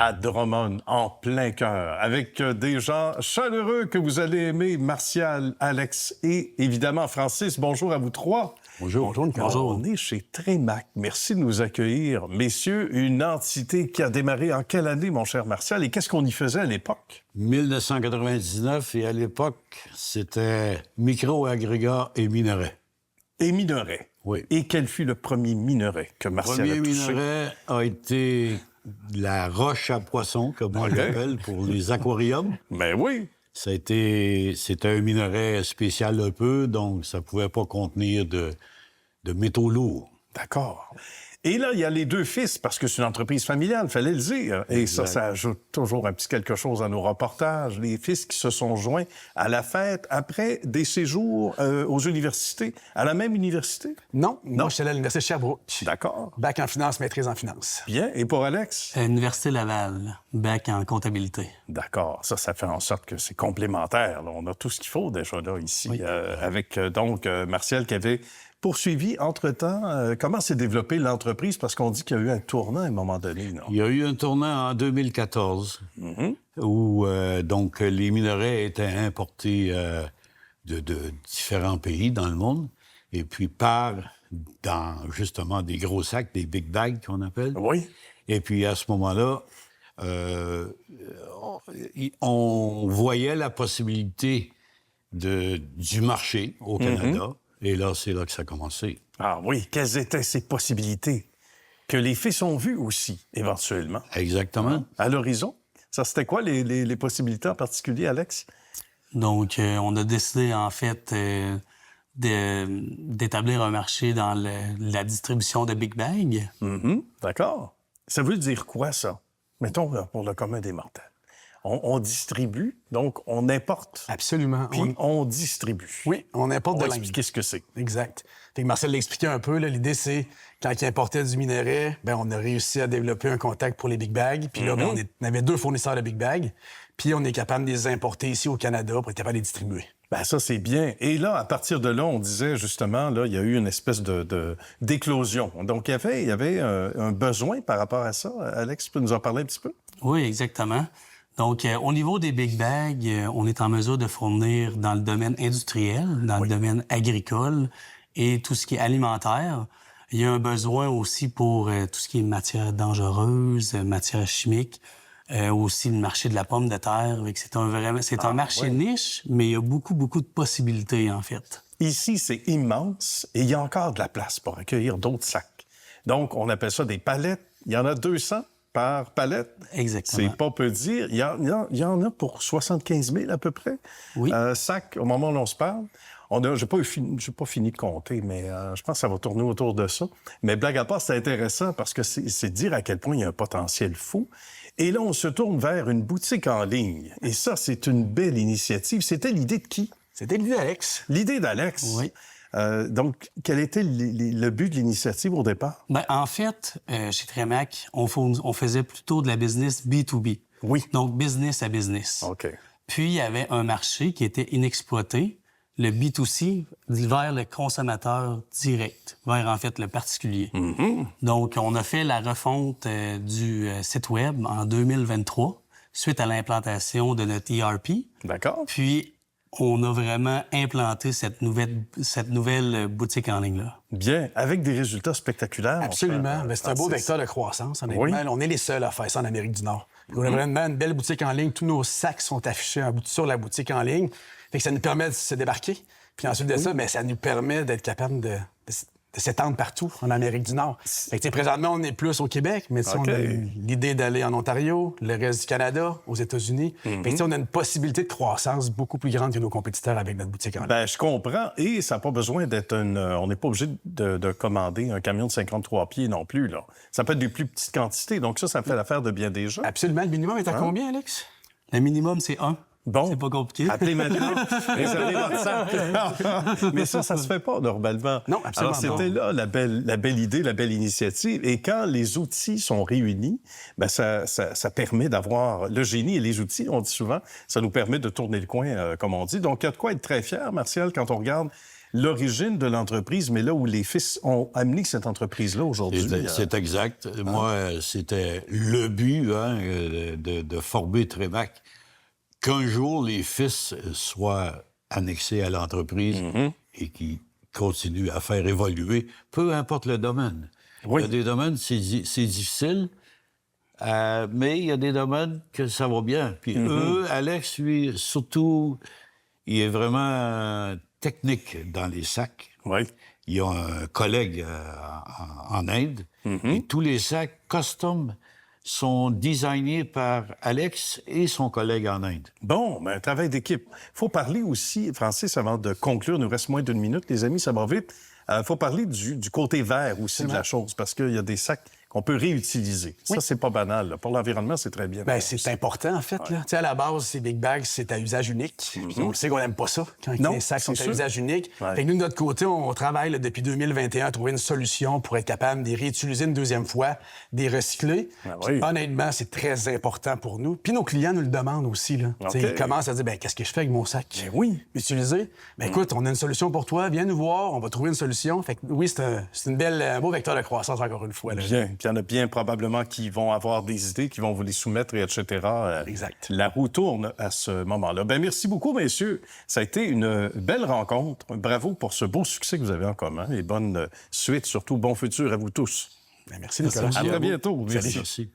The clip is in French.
à Drummond, en plein cœur, avec des gens chaleureux que vous allez aimer, Martial, Alex et évidemment Francis. Bonjour à vous trois. Bonjour. Bonjour, Nicolas. Bonjour. On est chez Trémac. Merci de nous accueillir. Messieurs, une entité qui a démarré en quelle année, mon cher Martial, et qu'est-ce qu'on y faisait à l'époque? 1999, et à l'époque, c'était micro-agrégats et minerais. Et minerais. Oui. Et quel fut le premier minerai que Le Martial a premier touché? minerai a été la roche à poissons, comme on l'appelle, pour les aquariums. Ben oui. C'était un minerai spécial un peu, donc ça pouvait pas contenir de métaux lourds. D'accord. Et là, il y a les deux fils, parce que c'est une entreprise familiale, fallait le dire. Et ça ajoute toujours un petit quelque chose à nos reportages. Les fils qui se sont joints à la fête après des séjours aux universités. À la même université? Non, moi, je suis allé à l'Université de Sherbrooke. D'accord. Bac en finance, maîtrise en finance. Bien. Et pour Alex? Université Laval, bac en comptabilité. D'accord. Ça fait en sorte que c'est complémentaire. Là. On a tout ce qu'il faut déjà là, ici. Oui. Avec donc Martial qui avait poursuivi entre-temps. Comment s'est développée l'entreprise? Parce qu'on dit qu'il y a eu un tournant à un moment donné, non? Il y a eu un tournant en 2014 où donc les minerais étaient importés de différents pays dans le monde et puis dans justement des gros sacs, des big bags qu'on appelle. Oui. Et puis à ce moment-là, on voyait la possibilité du marché au Canada. Et là, c'est là que ça a commencé. Ah oui, quelles étaient ces possibilités que les fils ont vues aussi, éventuellement? Exactement. À l'horizon? Ça, c'était quoi les possibilités en particulier, Alex? Donc, on a décidé, en fait, d'établir un marché dans la distribution de Big Bag. D'accord. Ça veut dire quoi, ça? Mettons, là, pour le commun des mortels. On distribue, donc on importe, Absolument. puis on distribue. Oui, on importe On de va l'Inde. expliquer ce que c'est. Exact. Fait que Marcel l'a expliqué un peu. Là, l'idée, c'est quand il importait du minerai, on a réussi à développer un contact pour les Big Bags. Puis là, on avait 2 fournisseurs de Big Bags. Puis on est capable de les importer ici au Canada pour être capable de les distribuer. Ben ça, c'est bien. Et là, à partir de là, on disait justement, là, il y a eu une espèce d'éclosion. Donc, il y avait un besoin par rapport à ça. Alex, tu peux nous en parler un petit peu? Oui, exactement. Donc, au niveau des Big Bags, on est en mesure de fournir dans le domaine industriel, dans le domaine agricole et tout ce qui est alimentaire. Il y a un besoin aussi pour tout ce qui est matières dangereuses, matières chimiques, aussi le marché de la pomme de terre. C'est un marché niche, mais il y a beaucoup, beaucoup de possibilités, en fait. Ici, c'est immense et il y a encore de la place pour accueillir d'autres sacs. Donc, on appelle ça des palettes. Il y en a 200 par palette. Exactement. C'est pas peu dire. Il y en a pour 75 000 à peu près. Oui. Sacs, au moment où on se parle. J'ai pas fini de compter, mais je pense que ça va tourner autour de ça. Mais blague à part, c'est intéressant parce que c'est dire à quel point il y a un potentiel fou. Et là, on se tourne vers une boutique en ligne. Et ça, c'est une belle initiative. C'était l'idée de qui? C'était l'idée d'Alex. L'idée d'Alex. Oui. Donc, quel était le but de l'initiative au départ? Ben, en fait, chez Trémac, on faisait plutôt de la business B2B. Oui. Donc, business à business. OK. Puis, il y avait un marché qui était inexploité, le B2C, vers le consommateur direct, vers, en fait, le particulier. Donc, on a fait la refonte du site Web en 2023, suite à l'implantation de notre ERP. D'accord. Puis, on a vraiment implanté cette nouvelle boutique en ligne-là. Bien, avec des résultats spectaculaires. Absolument. C'est un beau vecteur de croissance, honnêtement. Oui. On est les seuls à faire ça en Amérique du Nord. On a vraiment une belle boutique en ligne. Tous nos sacs sont affichés sur la boutique en ligne. Fait que ça nous permet de se débarquer. Puis ensuite de ça, ça nous permet d'être capable de s'étendre partout en Amérique du Nord. Fait que, présentement, on est plus au Québec, mais on a l'idée d'aller en Ontario, le reste du Canada, aux États-Unis. Fait que, on a une possibilité de croissance beaucoup plus grande que nos compétiteurs avec notre boutique en ligne. Ben, je comprends. Et ça n'a pas besoin d'être on n'est pas obligé de commander un camion de 53 pieds non plus, là. Ça peut être des plus petites quantités. Donc ça fait l'affaire de bien des gens. Absolument. Le minimum est à combien, Alex? Le minimum, c'est 1. Bon. C'est pas compliqué. Appelez maintenant. Réservez votre sac. Mais ça se fait pas normalement. Non, absolument Alors, c'était là la belle idée, la belle initiative. Et quand les outils sont réunis, ben ça permet d'avoir le génie et les outils, on dit souvent, ça nous permet de tourner le coin, comme on dit. Donc, il y a de quoi être très fier, Martial, quand on regarde l'origine de l'entreprise, mais là où les fils ont amené cette entreprise-là aujourd'hui. C'est exact. Moi, c'était le but de former Trémac, qu'un jour les fils soient annexés à l'entreprise et qui continuent à faire évoluer, peu importe le domaine. Oui. Il y a des domaines, c'est difficile, mais il y a des domaines que ça va bien. Puis eux, Alex, lui, surtout, il est vraiment technique dans les sacs. Oui. Il y a un collègue en Inde, et tous les sacs custom sont designés par Alex et son collègue en Inde. Bon, un travail d'équipe. Il faut parler aussi, Francis, avant de conclure, il nous reste moins d'une minute, les amis, ça va vite. Il faut parler du côté vert aussi de la chose, parce qu'il y a des sacs qu'on peut réutiliser. Ça, c'est pas banal. Là. Pour l'environnement, c'est très bien. Bien, c'est important, en fait. Là. Tu sais, à la base, ces big bags, c'est à usage unique. Puis on le sait qu'on n'aime pas ça, quand les sacs sont à usage unique. Ouais. Fait que nous, de notre côté, on travaille là, depuis 2021 à trouver une solution pour être capable de les réutiliser une deuxième fois, de les recycler. Puis, honnêtement, c'est très important pour nous. Puis nos clients nous le demandent aussi. Là. Tu sais, ils commencent à dire, bien, qu'est-ce que je fais avec mon sac? Ben oui. Utiliser. Bien, écoute, on a une solution pour toi. Viens nous voir, on va trouver une solution. Fait que oui, c'est un beau vecteur de croissance, encore une fois. Là. Bien. Puis il y en a bien probablement qui vont avoir des idées, qui vont vous les soumettre, et etc. Exact. La roue tourne à ce moment-là. Bien, merci beaucoup, messieurs. Ça a été une belle rencontre. Bravo pour ce beau succès que vous avez en commun et bonne suite, surtout bon futur à vous tous. Bien, merci, Nicolas. À très bientôt. Salut. Merci.